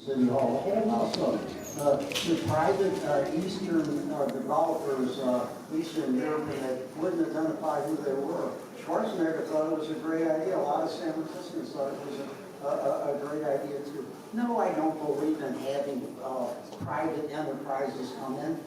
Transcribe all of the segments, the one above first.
City Hall, the whole house up. The private Eastern developers, Eastern Europe, that wouldn't identify who they were. Schwarzenegger thought it was a great idea. A lot of San Franciscans thought it was a great idea too. No, I don't believe in having private enterprises come in,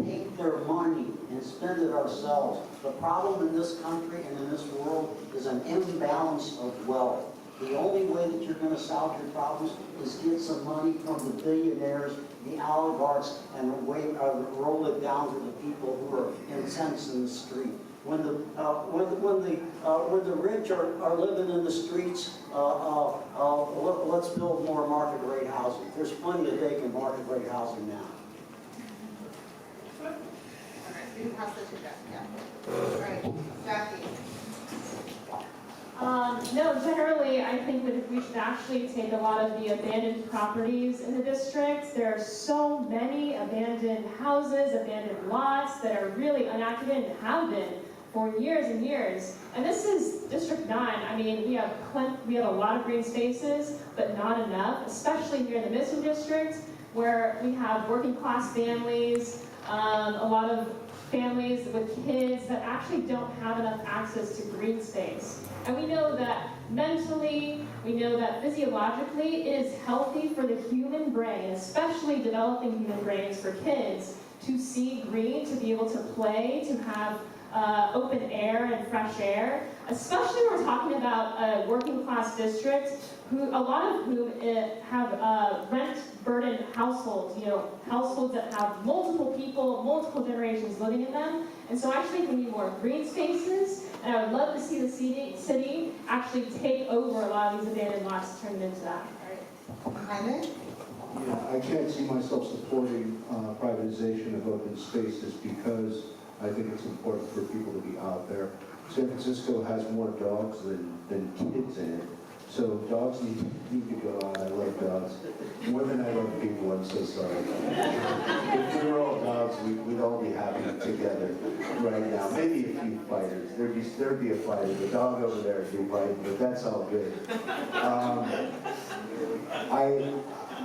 take their money and spend it ourselves. The problem in this country and in this world is an imbalance of wealth. The only way that you're going to solve your problems is get some money from the billionaires, the oligarchs, and roll it down to the people who are in tents in the street. When the rich are living in the streets, let's build more market rate housing. There's plenty of vacant market rate housing now. All right, you pass it to Jackie. Yeah. All right, Jackie. No, generally, I think that we should actually take a lot of the abandoned properties in the district. There are so many abandoned houses, abandoned lots that are really unoccupied and have been for years and years. And this is District 9. I mean, we have a lot of green spaces, but not enough, especially here in the Mission District, where we have working class families, a lot of families with kids that actually don't have enough access to green space. And we know that mentally, we know that physiologically, it is healthy for the human brain, especially developing human brains for kids, to see green, to be able to play, to have open air and fresh air, especially when we're talking about a working class district, a lot of whom have rent-burdened households, households that have multiple people, multiple generations living in them. And so I actually we need more green spaces, and I would love to see the city actually take over a lot of these abandoned lots, turn them into that. All right. Yeah, I can't see myself supporting privatization of open spaces because I think it's important for people to be out there. San Francisco has more dogs than kids in it. So dogs need to go out. I love dogs. More than I love people, I'm so sorry. If we were all dogs, we'd all be happy together right now. Maybe a few fighters. There'd be a fighter. The dog over there would be fighting, but that's all good.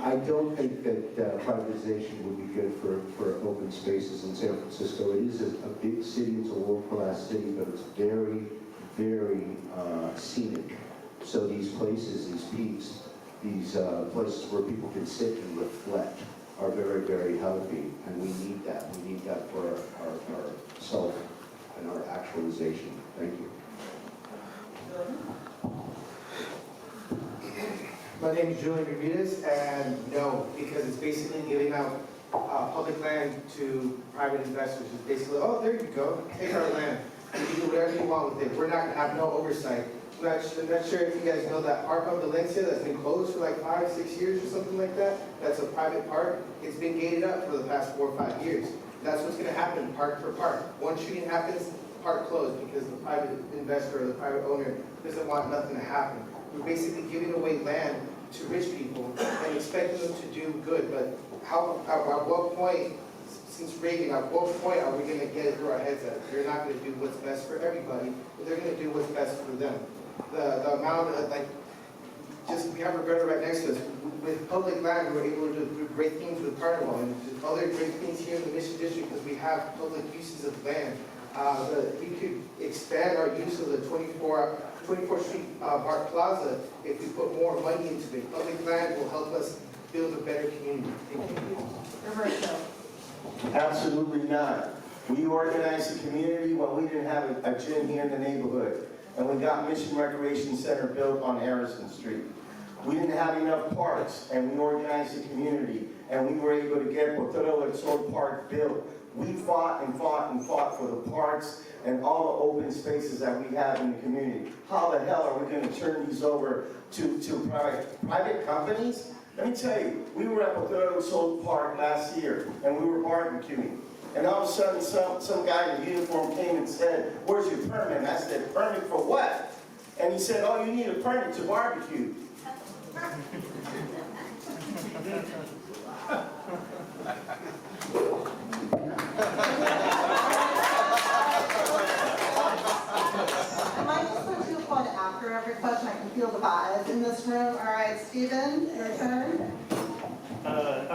I don't think that privatization would be good for open spaces in San Francisco. It is a big city. It's a world-class city, but it's very, very scenic. So these places, these peaks, these places where people can sit and reflect are very, very healthy, and we need that. We need that for our self and our actualization. Thank you. My name is Julian Ramirez, and no, because it's basically giving out public land to private investors. It's basically, oh, there you go, take our land. You can do whatever you want with it. We're not going to have no oversight. I'm not sure if you guys know that Park of Valencia that's been closed for like 5-6 years or something like that. That's a private park. It's been gated up for the past 4 or 5 years. That's what's going to happen, park for park. One shooting happens, park closed because the private investor or the private owner doesn't want nothing to happen. We're basically giving away land to rich people and expecting them to do good. But at what point, since Reagan, at what point are we going to get it through our heads that they're not going to do what's best for everybody, but they're going to do what's best for them? The amount of, we have Roberta right next to us. With public land, we're able to do great things with Carnival and other great things here in the Mission District because we have public uses of land. We could expand our use of the 24th Street Park Plaza if we put more money into it. Public land will help us build a better community. Thank you. Roberto. Absolutely not. We organized the community when we didn't have a gym here in the neighborhood. And we got Mission Recreation Center built on Harrison Street. We didn't have enough parks, and we organized the community, and we were able to get Botanical Park built. We fought and fought and fought for the parks and all the open spaces that we have in the community. How the hell are we going to turn these over to private companies? Let me tell you, we were at Botanical Park last year, and we were barbecuing. And all of a sudden, some guy in uniform came and said, "Where's your permit?" And I said, "Permit for what?" And he said, "Oh, you need a permit to barbecue." I might just put you on after every question. I can feel the vibes in this room. All right, Stephen, your turn.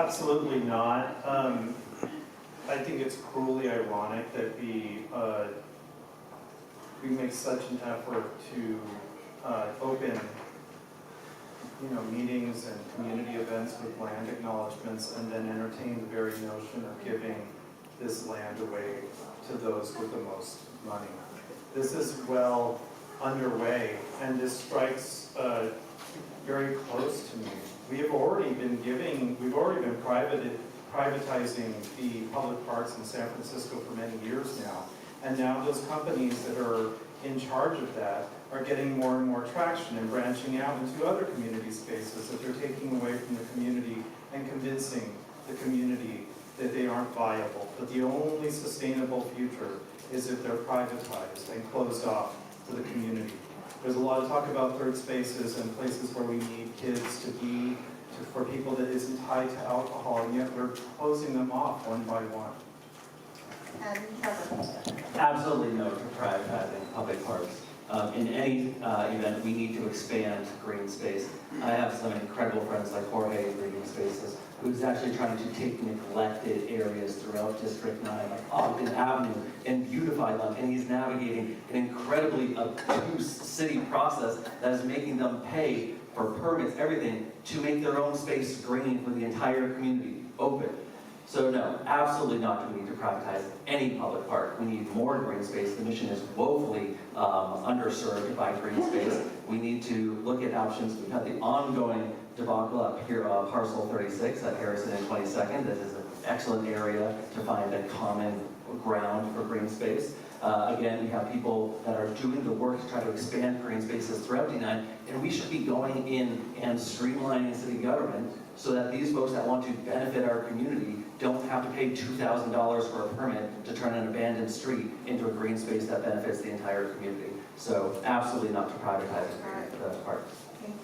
Absolutely not. I think it's cruelly ironic that we make such an effort to open, meetings and community events with land acknowledgements, and then entertain the very notion of giving this land away to those with the most money. This is well underway, and this strikes very close to me. We've already been privatizing the public parks in San Francisco for many years now. And now those companies that are in charge of that are getting more and more traction and branching out into other community spaces that they're taking away from the community and convincing the community that they aren't viable. But the only sustainable future is if they're privatized and closed off to the community. There's a lot of talk about third spaces and places where we need kids to be, for people that isn't tied to alcohol, and yet we're closing them off one by one. And Trevor. Absolutely no to privatizing public parks. In any event, we need to expand green space. I have some incredible friends like Jorge in Green Spaces, who's actually trying to take neglected areas throughout District 9, like Ogden Avenue, and beautify them. And he's navigating an incredibly obtuse city process that is making them pay for permits, everything, to make their own space green for the entire community, open. So no, absolutely not do we need to privatize any public park. We need more green space. The mission is woefully underserved by green space. We need to look at options. We've had the ongoing debacle up here, parcel 36 at Harrison and 22nd. This is an excellent area to find a common ground for green space. Again, we have people that are doing the work to try to expand green spaces throughout D9, and we should be going in and streamlining city government so that these folks that want to benefit our community don't have to pay $2,000 for a permit to turn an abandoned street into a green space that benefits the entire community. So absolutely not to privatize the parks. Thank